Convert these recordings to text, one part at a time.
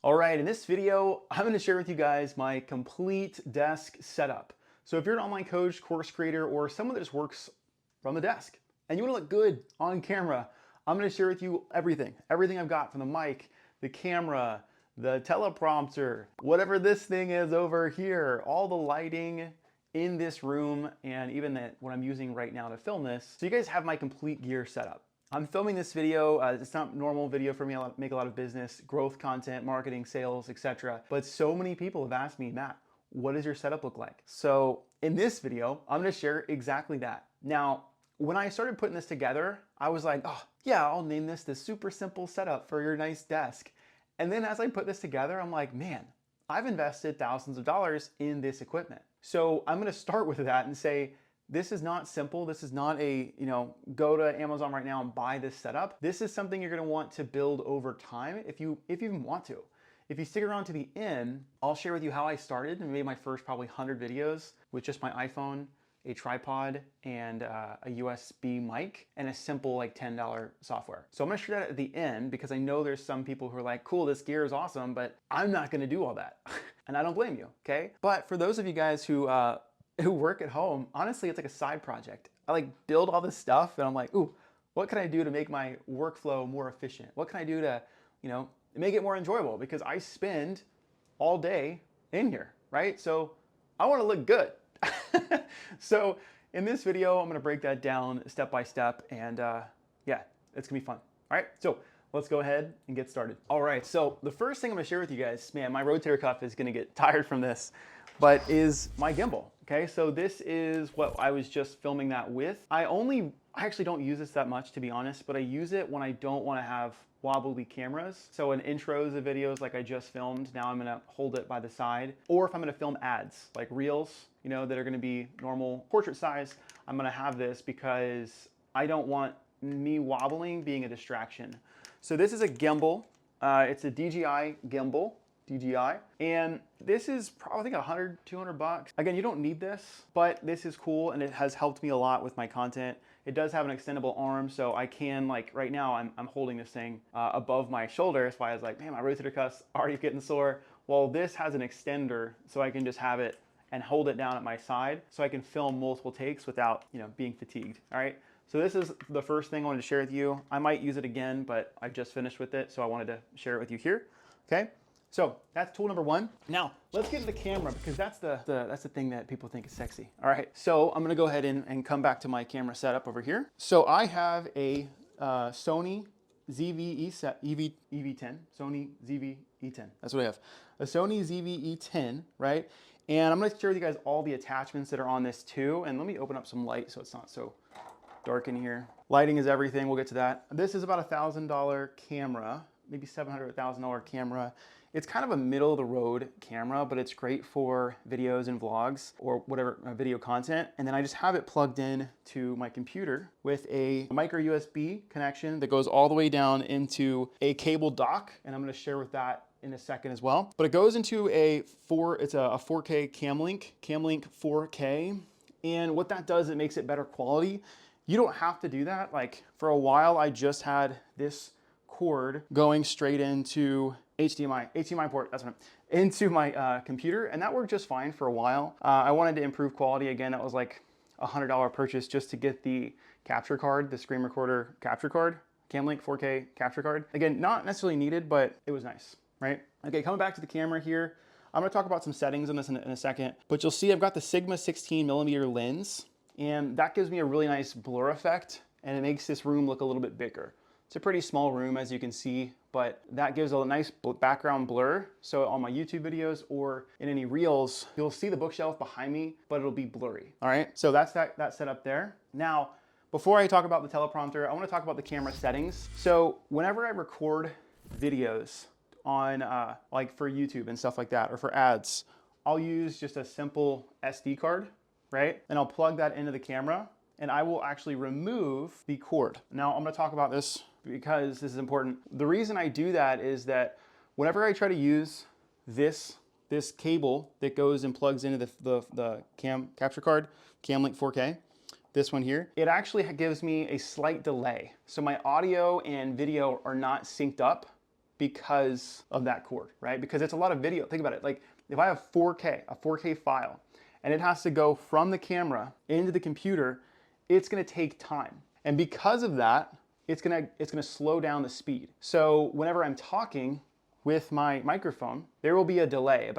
All right, in this video, I'm going to share with you guys my complete desk setup. So if you're an online coach, course creator, or someone that just works from the desk and you want to look good on camera, I'm going to share with you everything I've got from the mic, the camera, the teleprompter, whatever this thing is over here, all the lighting in this room, and even what I'm using right now to film this. So you guys have my complete gear setup. I'm filming this video. It's not normal video for me. I make a lot of business, growth content, marketing, sales, etc. But so many people have asked me, Matt, what does your setup look like? So in this video, I'm gonna share exactly that. Now, when I started putting this together, I was like, oh yeah, I'll name this the super simple setup for your nice desk. And then as I put this together, I'm like, man, I've invested thousands of dollars in this equipment. So I'm gonna start with that and say, this is not simple. This is not a, go to Amazon right now and buy this setup. This is something you're gonna want to build over time if you even want to. If you stick around to the end, I'll share with you how I started and made my first probably 100 videos with just my iPhone, a tripod, and a USB mic, and a simple like $10 software. So I'm gonna share that at the end because I know there's some people who are like, cool, this gear is awesome, but I'm not gonna do all that. And I don't blame you, okay? But for those of you guys who work at home, honestly, it's like a side project. I like build all this stuff and I'm like, ooh, what can I do to make my workflow more efficient? What can I do to, make it more enjoyable? Because I spend all day in here, right? So I wanna look good. So in this video, I'm gonna break that down step by step and yeah, it's gonna be fun. All right, so let's go ahead and get started. All right, so the first thing I'm gonna share with you guys, man, my rotator cuff is gonna get tired from this, but is my gimbal. Okay, so this is what I was just filming that with. I actually don't use this that much, to be honest, but I use it when I don't wanna have wobbly cameras. So in intros of videos like I just filmed, now I'm gonna hold it by the side. Or if I'm gonna film ads, like reels, that are gonna be normal portrait size, I'm gonna have this because I don't want me wobbling being a distraction. So this is a gimbal. It's a DJI gimbal. DJI. And this is probably, I think, 100, 200 bucks. Again, you don't need this, but this is cool and it has helped me a lot with my content. It does have an extendable arm, so I can, like right now, I'm holding this thing above my shoulder. That's why I was like, man, my rotator cuff's already getting sore. Well, this has an extender, so I can just have it and hold it down at my side so I can film multiple takes without, being fatigued, all right? So this is the first thing I wanted to share with you. I might use it again, but I just finished with it, so I wanted to share it with you here, okay? So that's tool number one. Now let's get to the camera because that's the thing that people think is sexy. All right, so I'm gonna go ahead and come back to my camera setup over here. So I have a Sony EV10, Sony ZV-E10. That's what I have. A Sony ZV-E10, right? And I'm gonna share with you guys all the attachments that are on this too. And let me open up some light so it's not so dark in here. Lighting is everything, we'll get to that. This is about $1,000 camera, maybe $700, $1,000 camera. It's kind of a middle of the road camera, but it's great for videos and vlogs or whatever video content. And then I just have it plugged in to my computer with a micro USB connection that goes all the way down into a cable dock. And I'm gonna share with that in a second as well. But it goes into it's a 4K Camlink 4K. And what that does, it makes it better quality. You don't have to do that. Like for a while, I just had this cord going straight into HDMI port, that's what into my computer, and that worked just fine for a while. I wanted to improve quality again. That was like a $100 purchase just to get the capture card, the screen recorder capture card, Camlink 4K capture card. Again, not necessarily needed, but it was nice, right? Okay, coming back to the camera here, I'm gonna talk about some settings on this in a second, but you'll see I've got the Sigma 16mm lens, and that gives me a really nice blur effect, and it makes this room look a little bit bigger. It's a pretty small room, as you can see, but that gives a nice background blur. So on my YouTube videos or in any reels, you'll see the bookshelf behind me, but it'll be blurry. All right, so that's that setup there. Now, before I talk about the teleprompter, I wanna talk about the camera settings. So whenever I record videos on like for YouTube and stuff like that, or for ads, I'll use just a simple SD card, right? And I'll plug that into the camera and I will actually remove the cord. Now I'm gonna talk about this because this is important. The reason I do that is that whenever I try to use this cable that goes and plugs into the capture card, Camlink 4K, this one here, it actually gives me a slight delay. So my audio and video are not synced up because of that cord, right? Because it's a lot of video. Think about it. Like if I have 4K, a 4K file, and it has to go from the camera into the computer, it's gonna take time. And because of that, it's gonna slow down the speed. So whenever I'm talking with my microphone, there will be a delay, it's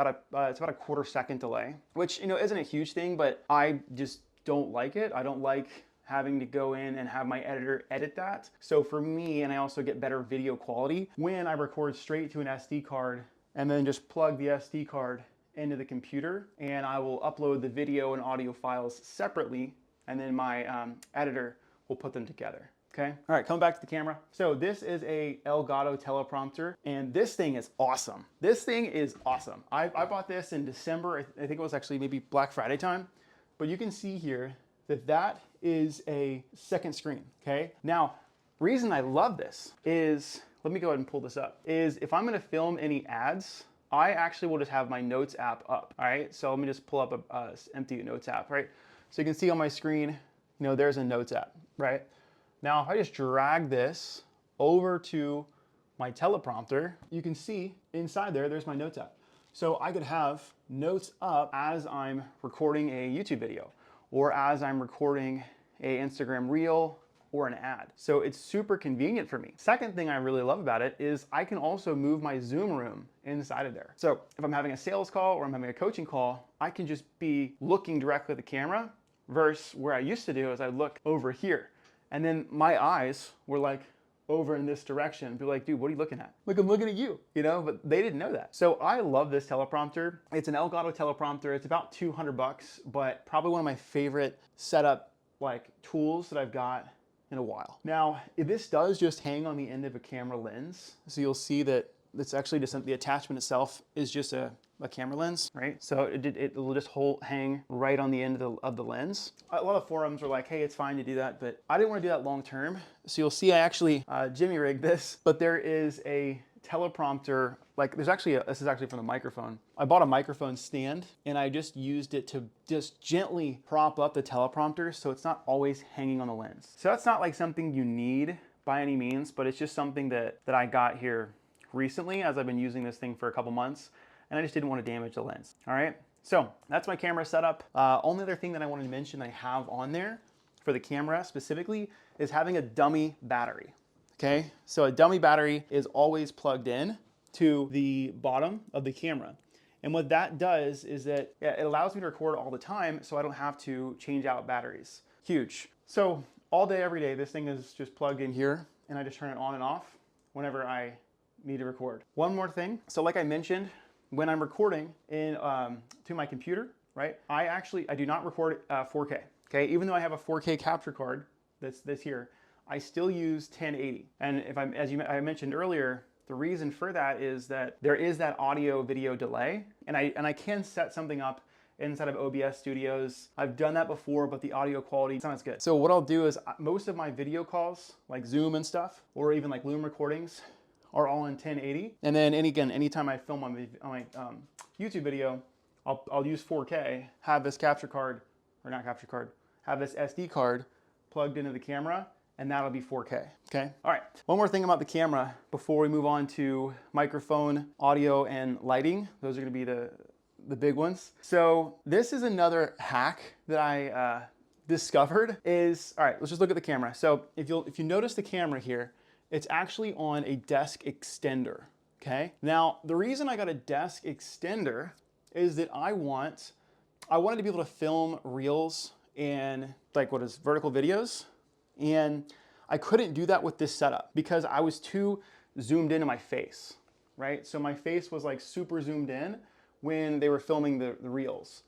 about a quarter-second delay, which isn't a huge thing, but I just don't like it. I don't like having to go in and have my editor edit that. So for me, and I also get better video quality when I record straight to an SD card and then just plug the SD card into the computer, and I will upload the video and audio files separately, and then my editor will put them together. Okay. All right, coming back to the camera. So this is a Elgato teleprompter, and this thing is awesome. This thing is awesome. I bought this in December. I think it was actually maybe Black Friday time, but you can see here that is a second screen. Okay. Now, reason I love this is, let me go ahead and pull this up, is if I'm going to film any ads, I actually will just have my notes app up. All right. So let me just pull up a empty notes app, right? So you can see on my screen, there's a notes app, right? Now, if I just drag this over to my teleprompter, you can see inside there's my notes app. So I could have notes up as I'm recording a YouTube video, or as I'm recording a Instagram reel or an ad. So it's super convenient for me. Second thing I really love about it is I can also move my Zoom room inside of there. So if I'm having a sales call or I'm having a coaching call, I can just be looking directly at the camera versus where I used to do is I look over here. And then my eyes were like over in this direction. Be like, dude, what are you looking at? Like, I'm looking at you, but they didn't know that. So I love this teleprompter. It's an Elgato teleprompter. It's about $200, but probably one of my favorite setup tools that I've got in a while. Now, this does just hang on the end of a camera lens. So you'll see that it's actually just, the attachment itself is just a camera lens, right? So it will just hang right on the end of the lens. A lot of forums are like, hey, it's fine to do that, but I didn't want to do that long term. So you'll see I actually Jimmy rigged this, but there is a teleprompter, this is actually from the microphone. I bought a microphone stand and I just used it to just gently prop up the teleprompter so it's not always hanging on the lens. So that's not like something you need by any means, but it's just something that I got here recently as I've been using this thing for a couple months, and I just didn't want to damage the lens. All right, so that's my camera setup. Only other thing that I wanted to mention I have on there for the camera specifically is having a dummy battery. Okay, so a dummy battery is always plugged in to the bottom of the camera. And what that does is that it allows me to record all the time so I don't have to change out batteries. Huge. So all day, every day, this thing is just plugged in here and I just turn it on and off whenever I need to record. One more thing. So like I mentioned, when I'm recording to my computer, right? I do not record 4K. Okay, even though I have a 4K capture card that's here, I still use 1080. And I mentioned earlier, the reason for that is that there is that audio video delay, and I can set something up inside of OBS Studios. I've done that before, but the audio quality is not as good. So what I'll do is most of my video calls, like Zoom and stuff, or even like Loom recordings, are all in 1080. And then anytime I film on my YouTube video, I'll use 4K, have this have this SD card plugged into the camera, and that'll be 4K, okay? All right, one more thing about the camera before we move on to microphone, audio, and lighting. Those are gonna be the big ones. So this is another hack that I discovered is, all right, let's just look at the camera. So if you notice the camera here, it's actually on a desk extender, okay? Now, the reason I got a desk extender is that I wanted to be able to film reels and vertical videos. And I couldn't do that with this setup because I was too zoomed into my face, right? So my face was like super zoomed in when they were filming the reels.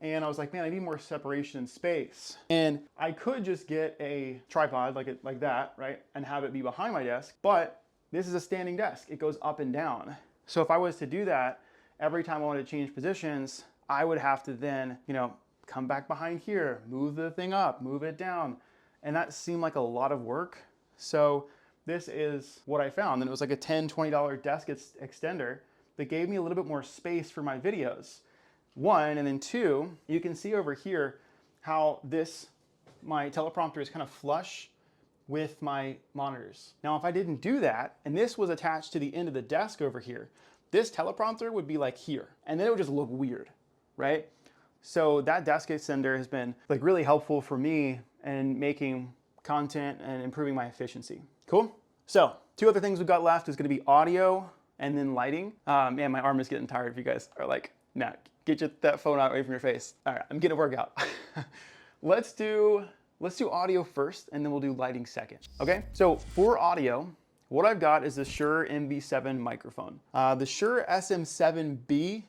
And I was like, man, I need more separation in space. And I could just get a tripod like that, right? And have it be behind my desk, but this is a standing desk. It goes up and down. So if I was to do that, every time I wanted to change positions, I would have to then, come back behind here, move the thing up, move it down. And that seemed like a lot of work. So this is what I found. And it was like a $10, $20 desk extender that gave me a little bit more space for my videos. One, and then two, you can see over here how my teleprompter is kind of flush with my monitors. Now, if I didn't do that, and this was attached to the end of the desk over here, this teleprompter would be like here, and then it would just look weird, right? So that desk extender has been like really helpful for me in making content and improving my efficiency. Cool? So 2 other things we've got left is gonna be audio and then lighting. Man, my arm is getting tired if you guys are like, nah, get that phone out away from your face. All right, I'm getting a workout. Let's do audio first, and then we'll do lighting second, okay? So for audio, what I've got is the Shure MV7 microphone. The Shure SM7B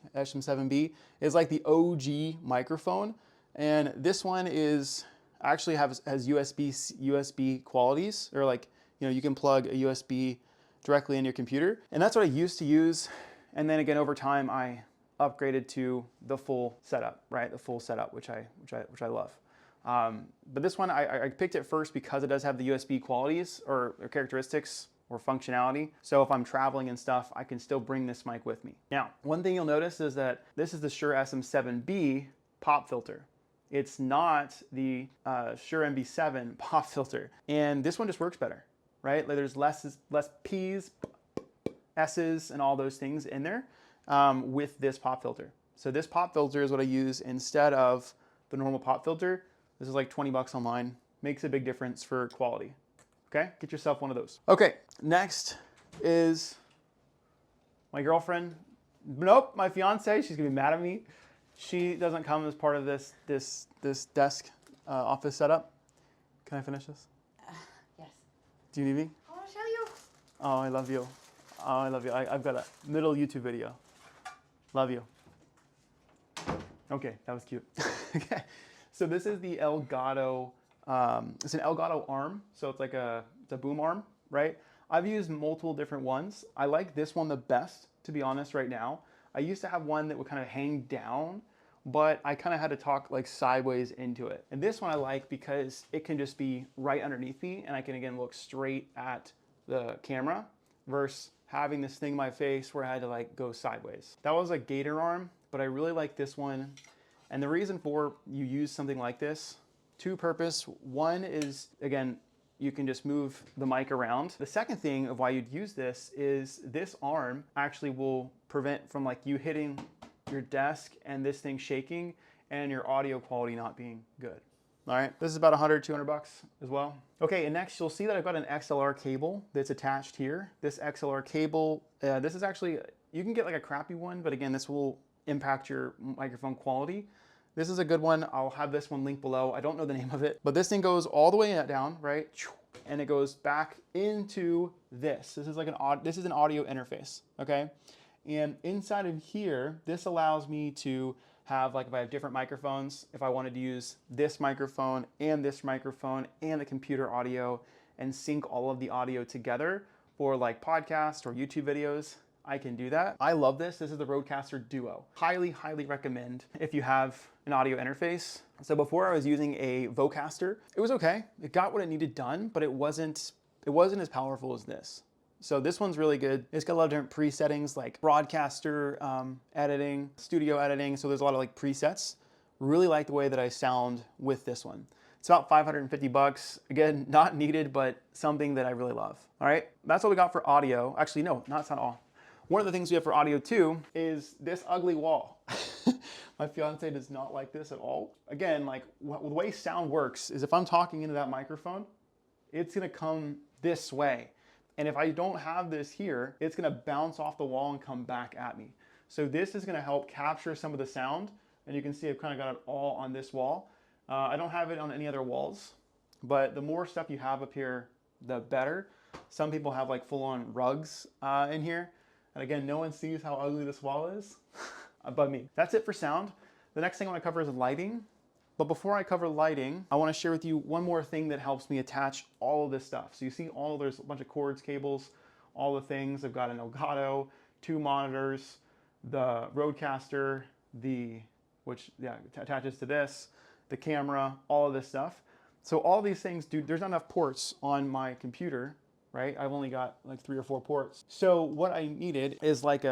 is like the OG microphone, and this one is actually has USB qualities, or like, you know, you can plug a USB directly in your computer, and that's what I used to use. And then again, over time, I upgraded to the full setup, right? The full setup, which I love. But this one, I picked it first because it does have the USB qualities or characteristics or functionality. So if I'm traveling and stuff, I can still bring this mic with me. Now, one thing you'll notice is that this is the Shure SM7B pop filter. It's not the Shure MV7 pop filter. And this one just works better, right? Like there's less P's, S's, and all those things in there with this pop filter. So this pop filter is what I use instead of the normal pop filter. This is like 20 bucks online. Makes a big difference for quality. Okay, get yourself one of those. Okay, next is my girlfriend. Nope, my fiance. She's gonna be mad at me. She doesn't come as part of this desk office setup. Can I finish this? Yes. Do you need me? I want to show you. Oh, I love you. Oh, I love you. I've got a middle YouTube video. Love you. Okay, that was cute. Okay, so this is the Elgato. It's an Elgato arm, so it's like it's a boom arm, right? I've used multiple different ones. I like this one the best, to be honest, right now. I used to have one that would kind of hang down, but I kind of had to talk like sideways into it. And this one I like because it can just be right underneath me, and I can again look straight at the camera versus having this thing in my face where I had to like go sideways. That was a gator arm, but I really like this one. And the reason for you use something like this, 2 purpose. One is, again, you can just move the mic around. The second thing of why you'd use this is this arm actually will prevent from like you hitting your desk and this thing shaking and your audio quality not being good. All right, this is about 100, 200 bucks as well. Okay, and next you'll see that I've got an XLR cable that's attached here. This XLR cable, this is actually, you can get like a crappy one, but again, this will impact your microphone quality. This is a good one. I'll have this one linked below. I don't know the name of it, but this thing goes all the way down, right? And it goes back into this. This is like an audio interface, okay? And inside of here, this allows me to have, like if I have different microphones, if I wanted to use this microphone and the computer audio and sync all of the audio together for like podcasts or YouTube videos, I can do that. I love this. This is the Rodecaster Duo. Highly, highly recommend if you have an audio interface. So before I was using a Vocaster, it was okay. It got what it needed done, but it wasn't as powerful as this. So this one's really good. It's got a lot of different presettings like broadcaster editing, studio editing. So there's a lot of like presets. Really like the way that I sound with this one. It's about 550 bucks. Again, not needed, but something that I really love. All right, that's what we got for audio. Actually, no, that's not all. One of the things we have for audio too is this ugly wall. My fiance does not like this at all. Again, like the way sound works is if I'm talking into that microphone, it's gonna come this way. And if I don't have this here, it's gonna bounce off the wall and come back at me. So this is gonna help capture some of the sound. And you can see I've kind of got it all on this wall. I don't have it on any other walls, but the more stuff you have up here, the better. Some people have like full on rugs in here. And again, no one sees how ugly this wall is but me. That's it for sound. The next thing I want to cover is lighting. But before I cover lighting, I want to share with you one more thing that helps me attach all of this stuff. So you see there's a bunch of cords, cables, all the things. I've got an Elgato, 2 monitors, the Rodecaster, which attaches to this, the camera, all of this stuff. So all these things, there's not enough ports on my computer, right? I've only got like 3 or 4 ports. So what I needed is like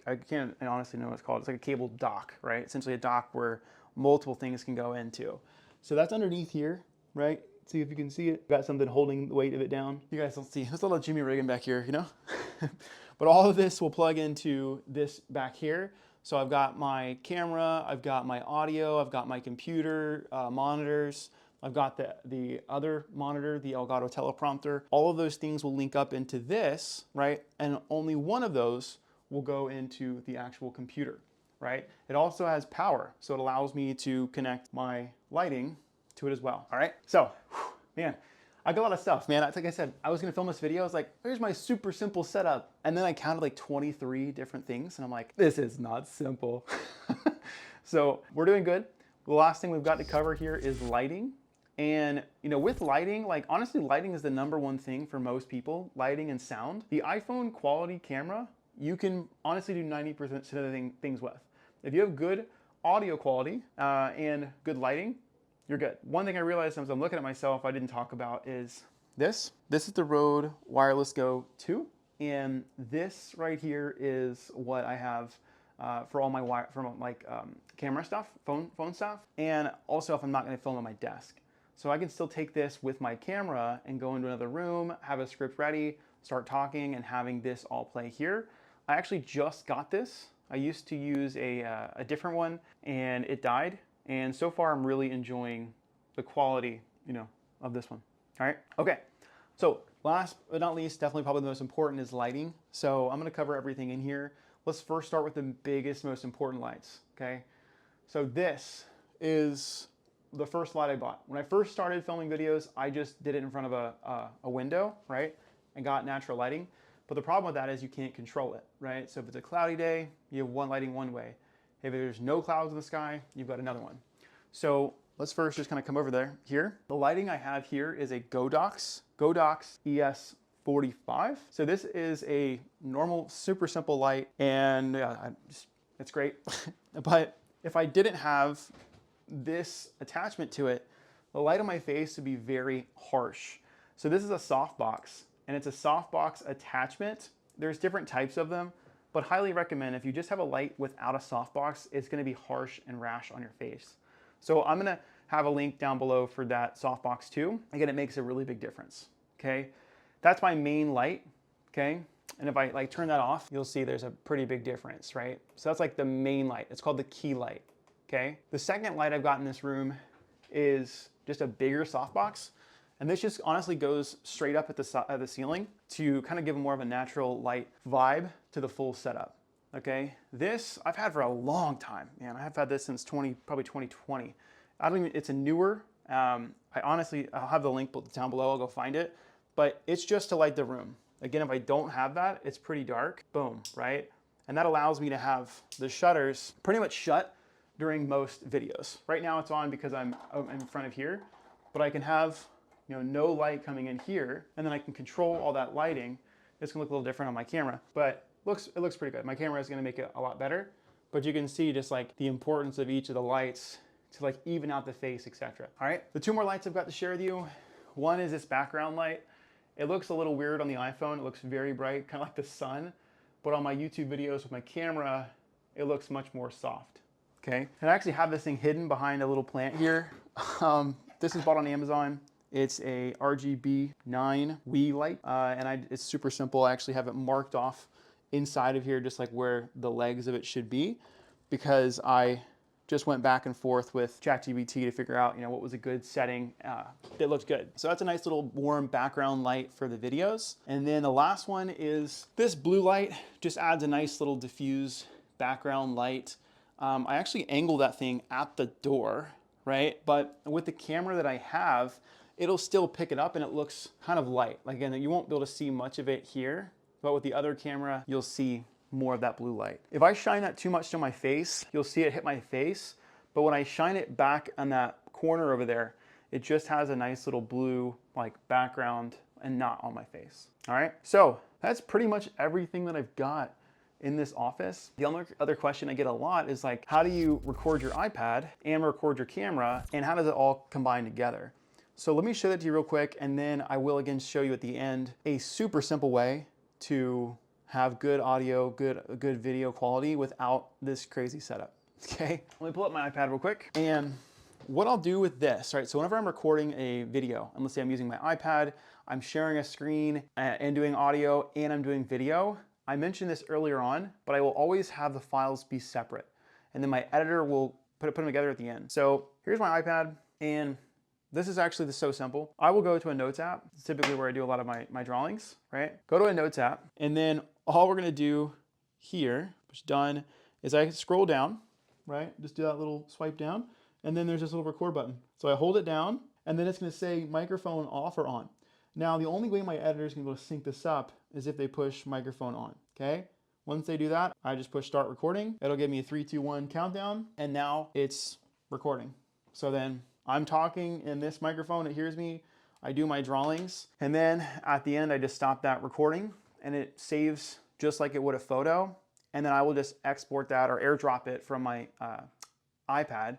I can't honestly know what it's called. It's like a cable dock, right? Essentially a dock where multiple things can go into. So that's underneath here, right? See if you can see it. Got something holding the weight of it down. You guys don't see. There's a little Jimmy rigging back here, you know? But all of this will plug into this back here. So I've got my camera, I've got my audio, I've got my computer, monitors, I've got the other monitor, the Elgato teleprompter. All of those things will link up into this, right? And only one of those will go into the actual computer, right? It also has power, so it allows me to connect my lighting to it as well, all right? So, man, I got a lot of stuff, man. Like I said, I was gonna film this video. I was like, here's my super simple setup. And then I counted like 23 different things. And I'm like, this is not simple. So we're doing good. The last thing we've got to cover here is lighting. And you know, with lighting, like honestly, lighting is the #1 thing for most people, lighting and sound. The iPhone quality camera, you can honestly do 90% of the things with. If you have good audio quality and good lighting, you're good. One thing I realized as I'm looking at myself I didn't talk about is this. This is the Rode Wireless Go 2. And this right here is what I have for all my camera stuff, phone stuff. And also if I'm not gonna film on my desk. So I can still take this with my camera and go into another room, have a script ready, start talking and having this all play here. I actually just got this. I used to use a different one and it died. And so far, I'm really enjoying the quality, you know, of this one. All right, okay. So last but not least, definitely probably the most important is lighting. So I'm gonna cover everything in here. Let's first start with the biggest, most important lights, okay? So this is the first light I bought. When I first started filming videos, I just did it in front of a window, right? And got natural lighting. But the problem with that is you can't control it, right? So if it's a cloudy day, you have one lighting one way. If there's no clouds in the sky, you've got another one. So let's first just kind of come over there here. The lighting I have here is a Godox ES45. So this is a normal, super simple light and it's great. But if I didn't have this attachment to it, the light on my face would be very harsh. So this is a softbox and it's a softbox attachment. There's different types of them. But highly recommend if you just have a light without a softbox, it's gonna be harsh and rash on your face. So I'm gonna have a link down below for that softbox too. Again, it makes a really big difference, okay? That's my main light, okay? And if I like turn that off, you'll see there's a pretty big difference, right? So that's like the main light. It's called the key light, okay? The second light I've got in this room is just a bigger softbox. And this just honestly goes straight up at the ceiling to kind of give more of a natural light vibe to the full setup, okay? This I've had for a long time, man. I've had this since probably 2020. It's a newer, I'll have the link down below, I'll go find it, but it's just to light the room. Again, if I don't have that, it's pretty dark, boom, right? And that allows me to have the shutters pretty much shut during most videos. Right now it's on because I'm in front of here, but I can have no light coming in here, and then I can control all that lighting. It's gonna look a little different on my camera, but it looks pretty good. My camera is gonna make it a lot better, but you can see just like the importance of each of the lights to like even out the face, etc. All right, the two more lights I've got to share with you. One is this background light. It looks a little weird on the iPhone. It looks very bright, kind of like the sun, but on my YouTube videos with my camera, it looks much more soft, okay? And I actually have this thing hidden behind a little plant here. This is bought on Amazon. It's a RGB 9 Wii light, and it's super simple. I actually have it marked off inside of here, just like where the legs of it should be, because I just went back and forth with ChatGPT to figure out, what was a good setting that looked good. So that's a nice little warm background light for the videos. And then the last one is this blue light, just adds a nice little diffuse background light. I actually angled that thing at the door, right? But with the camera that I have, it'll still pick it up and it looks kind of light. Like, again, you won't be able to see much of it here, but with the other camera, you'll see more of that blue light. If I shine that too much to my face, you'll see it hit my face, but when I shine it back on that corner over there, it just has a nice little blue like background and not on my face. All right, so that's pretty much everything that I've got in this office. The only other question I get a lot is like, how do you record your iPad and record your camera, and how does it all combine together? So let me show that to you real quick, and then I will again show you at the end a super simple way to have good audio, good video quality without this crazy setup, okay? Let me pull up my iPad real quick, and what I'll do with this, right? So whenever I'm recording a video, and let's say I'm using my iPad, I'm sharing a screen and doing audio and I'm doing video. I mentioned this earlier on, but I will always have the files be separate. And then my editor will put them together at the end. So here's my iPad, and this is actually so simple. I will go to a Notes app. It's typically where I do a lot of my drawings, right? Go to a Notes app, and then all we're gonna do here, which is done, is I scroll down, right? Just do that little swipe down, and then there's this little record button. So I hold it down, and then it's gonna say microphone off or on. Now, the only way my editor is gonna be able to sync this up is if they push microphone on, okay? Once they do that, I just push start recording. It'll give me a 3, 2, 1 countdown, and now it's recording. So then I'm talking in this microphone, it hears me, I do my drawings, and then at the end, I just stop that recording, and it saves just like it would a photo, and then I will just export that or airdrop it from my iPad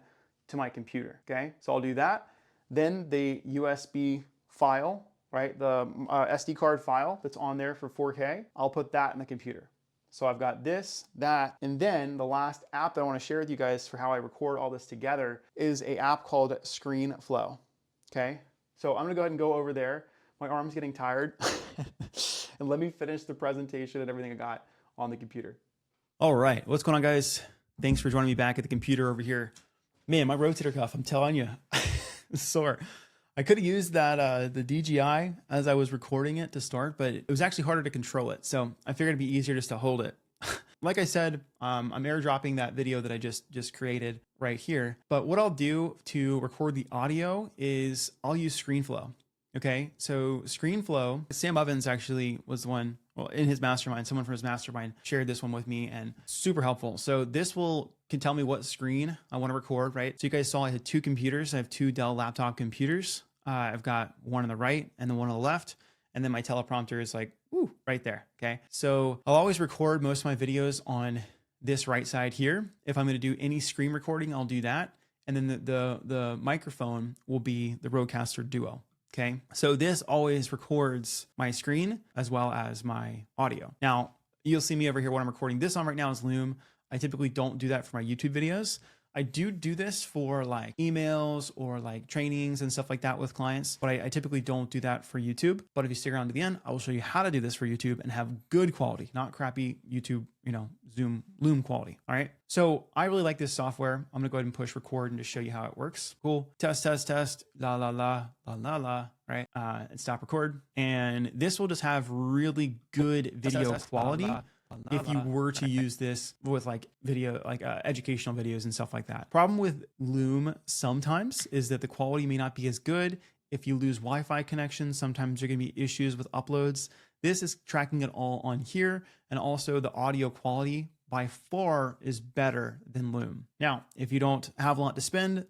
to my computer, okay? So I'll do that. Then the USB file, right? The SD card file that's on there for 4K, I'll put that in the computer. So I've got this, that, and then the last app that I want to share with you guys for how I record all this together is an app called ScreenFlow, okay? So I'm gonna go ahead and go over there. My arm's getting tired. And let me finish the presentation and everything I got on the computer. All right, what's going on, guys? Thanks for joining me back at the computer over here. Man, my rotator cuff, I'm telling you, it's sore. I could have used that the DJI as I was recording it to start, but it was actually harder to control it. So I figured it'd be easier just to hold it. Like I said, I'm airdropping that video that I just created right here. But what I'll do to record the audio is I'll use ScreenFlow. Okay, so ScreenFlow, Sam Ovens actually was the one, well, in his mastermind, someone from his mastermind shared this one with me, and super helpful. So this can tell me what screen I want to record, right? So you guys saw I had 2 computers. I have 2 Dell laptop computers. I've got one on the right and the one on the left. And then my teleprompter is like, woo, right there, okay? So I'll always record most of my videos on this right side here. If I'm gonna do any screen recording, I'll do that. And then the microphone will be the Rodecaster Duo. Okay, so this always records my screen as well as my audio. Now, you'll see me over here. What I'm recording this on right now is Loom. I typically don't do that for my YouTube videos. I do this for like emails or like trainings and stuff like that with clients, but I typically don't do that for YouTube. But if you stick around to the end, I will show you how to do this for YouTube and have good quality, not crappy YouTube, Zoom Loom quality. All right. So I really like this software. I'm gonna go ahead and push record and just show you how it works. Cool. Test, test, test. La la la la la la. Right. And stop record. And this will just have really good video quality. If you were to use this with like video, like educational videos and stuff like that. Problem with Loom sometimes is that the quality may not be as good. If you lose Wi-Fi connections, sometimes there are gonna be issues with uploads. This is tracking it all on here. And also the audio quality by far is better than Loom. Now, if you don't have a lot to spend,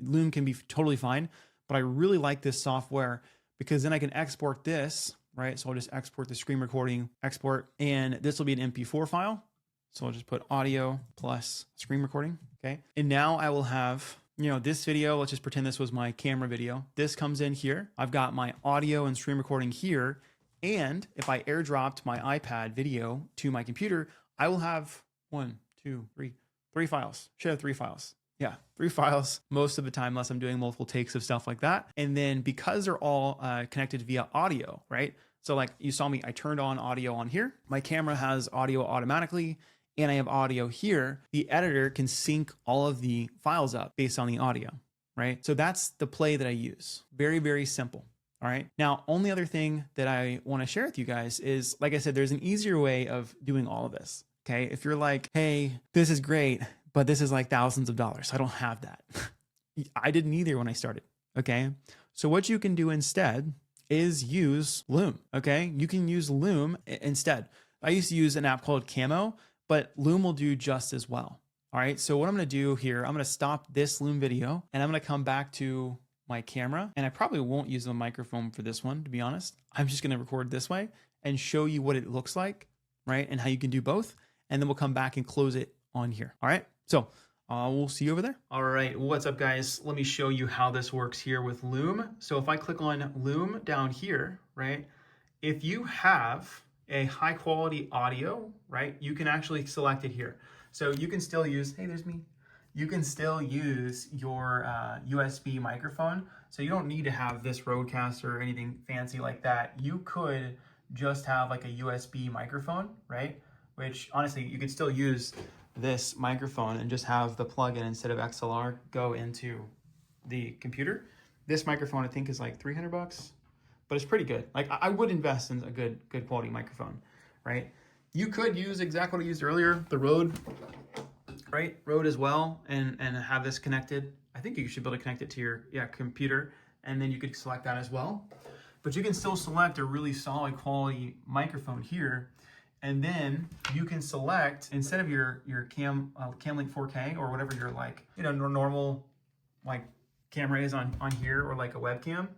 Loom can be totally fine, but I really like this software because then I can export this, right? So I'll just export the screen recording, export, and this will be an MP4 file. So I'll just put audio plus screen recording, okay? And now I will have, this video, let's just pretend this was my camera video. This comes in here. I've got my audio and screen recording here. And if I airdropped my iPad video to my computer, I will have 3 files. Should have 3 files. Yeah, 3 files most of the time, unless I'm doing multiple takes of stuff like that. And then because they're all connected via audio, right? So like you saw me, I turned on audio on here. My camera has audio automatically, and I have audio here. The editor can sync all of the files up based on the audio, right? So that's the play that I use. Very, very simple. All right. Now, only other thing that I want to share with you guys is, like I said, there's an easier way of doing all of this. Okay. If you're like, hey, this is great, but this is like thousands of dollars. I don't have that. I didn't either when I started. Okay. So what you can do instead is use Loom. Okay. You can use Loom instead. I used to use an app called Camo, but Loom will do just as well. All right. So what I'm going to do here, I'm going to stop this Loom video and I'm going to come back to my camera, and I probably won't use the microphone for this one, to be honest. I'm just going to record this way and show you what it looks like, right? And how you can do both. And then we'll come back and close it on here. All right. So we'll see you over there. All right. What's up, guys? Let me show you how this works here with Loom. So if I click on Loom down here, right? If you have a high quality audio, right? You can actually select it here. So you can still use, hey, there's me. you can still use your USB microphone. So you don't need to have this Rodecaster or anything fancy like that. You could just have like a USB microphone, right? Which honestly, you could still use this microphone and just have the plug-in instead of XLR go into the computer. This microphone I think is like 300 bucks, but it's pretty good. Like I would invest in a good quality microphone, right? You could use exactly what I used earlier, the Rode, right? Rode as well, and have this connected. I think you should be able to connect it to your computer, and then you could select that as well. But you can still select a really solid quality microphone here, and then you can select, instead of your Camlink 4K or whatever your like, you know, normal like camera is on here, or like a webcam,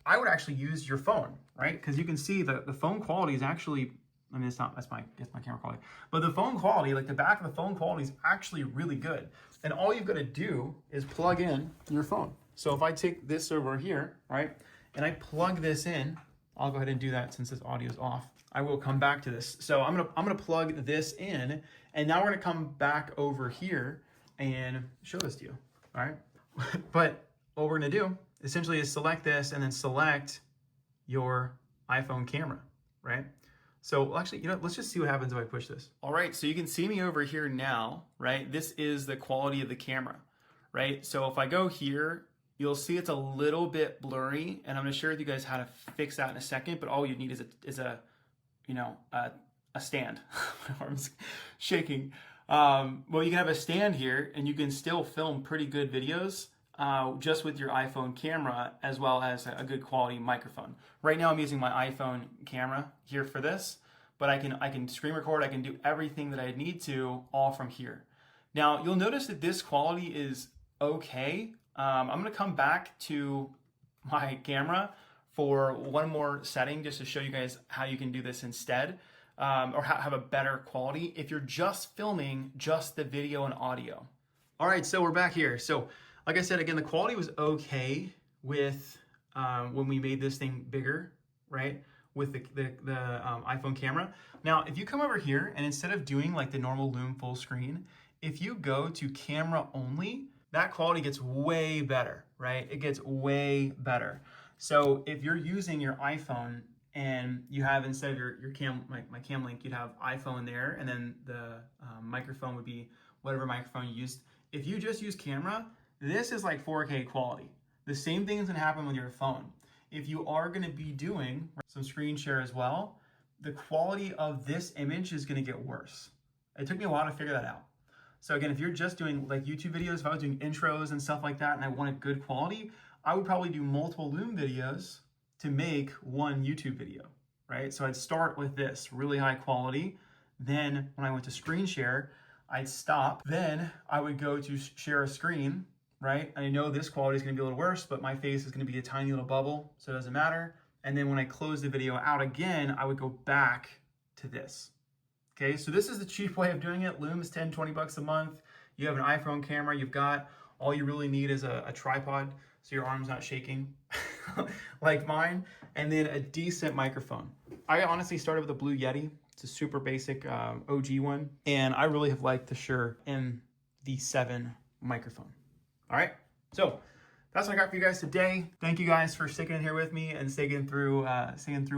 I would actually use your phone, right? Because you can see the phone quality is actually, I mean, that's my camera quality, but the phone quality, like the back of the phone quality is actually really good. And all you've got to do is plug in your phone. So if I take this over here, right, and I plug this in, I'll go ahead and do that since this audio is off. I will come back to this. So I'm gonna plug this in, and now we're gonna come back over here and show this to you, all right? But what we're gonna do essentially is select this and then select your iPhone camera, right? So actually, you know, let's just see what happens if I push this. All right, so you can see me over here now, right? This is the quality of the camera, right? So if I go here, you'll see it's a little bit blurry, and I'm gonna share with you guys how to fix that in a second, but all you need is a stand. My arm's shaking. Well, you can have a stand here, and you can still film pretty good videos just with your iPhone camera, as well as a good quality microphone. Right now I'm using my iPhone camera here for this, but I can screen record, I can do everything that I need to all from here. Now you'll notice that this quality is okay. I'm gonna come back to my camera for one more setting just to show you guys how you can do this instead, or have a better quality if you're just filming just the video and audio. All right, so we're back here. So like I said, again, the quality was okay with when we made this thing bigger, right? With the iPhone camera. Now, if you come over here and instead of doing like the normal Loom full screen, if you go to camera only, that quality gets way better, right? It gets way better. So if you're using your iPhone and you have, instead of your my Camlink, you'd have iPhone there, and then the microphone would be whatever microphone you used. If you just use camera, this is like 4K quality. The same thing is gonna happen with your phone. If you are gonna be doing some screen share as well, the quality of this image is gonna get worse. It took me a while to figure that out. So again, if you're just doing like YouTube videos, if I was doing intros and stuff like that and I wanted good quality, I would probably do multiple Loom videos to make one YouTube video, right? So I'd start with this really high quality. Then when I went to screen share, I'd stop. Then I would go to share a screen, right? And I know this quality is gonna be a little worse, but my face is gonna be a tiny little bubble, so it doesn't matter. And then when I close the video out again, I would go back to this. Okay, so this is the cheap way of doing it. Loom is 10, 20 bucks a month. You have an iPhone camera, you've got, all you really need is a tripod so your arm's not shaking like mine, and then a decent microphone. I honestly started with a Blue Yeti. It's a super basic OG one, and I really have liked the Shure MV7 microphone. All right, so that's what I got for you guys today. Thank you guys for sticking in here with me and sticking through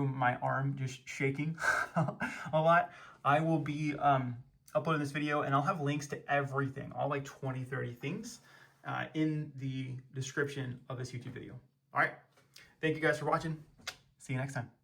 my arm just shaking a lot. I will be uploading this video, and I'll have links to everything, all like 20, 30 things in the description of this YouTube video. All right, thank you guys for watching. See you next time.